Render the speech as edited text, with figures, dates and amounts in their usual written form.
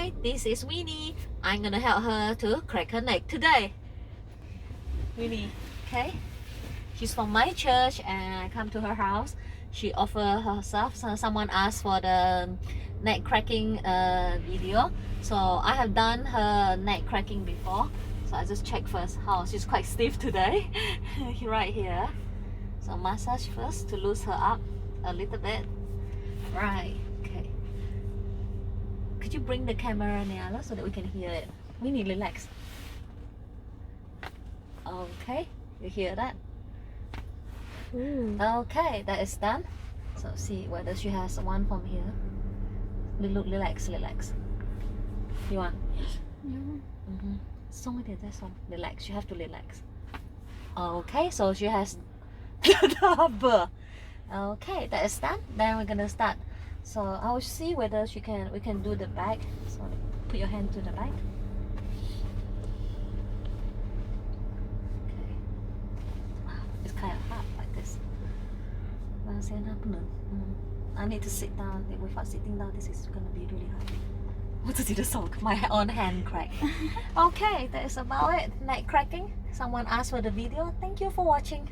Hi, this is Winnie. I'm gonna help her to crack her neck today. Winnie, okay? She's from my church and I come to her house. She offered herself, so someone asked for the neck cracking video. So I have done her neck cracking before. So I just check first how she's quite stiff today. Right here. So massage first to loosen her up a little bit. Right, okay. Could you bring the camera nearer so that we can hear it? We need relax. Okay, you hear that? Okay, that is done. So see whether she has one from here. Look, relax. You want? Xong rồi再松 relax, you have to relax. Okay, so she has double. Okay, that is done. Then we're gonna start. So I will see whether we can do the back. So put your hand to the back. Okay. Wow, it's kind of hard like this. I need to sit down. Without sitting down, this is gonna be really hard. 我自己的手 my own hand crack. Okay, that is about it. Neck cracking. Someone asked for the video. Thank you for watching.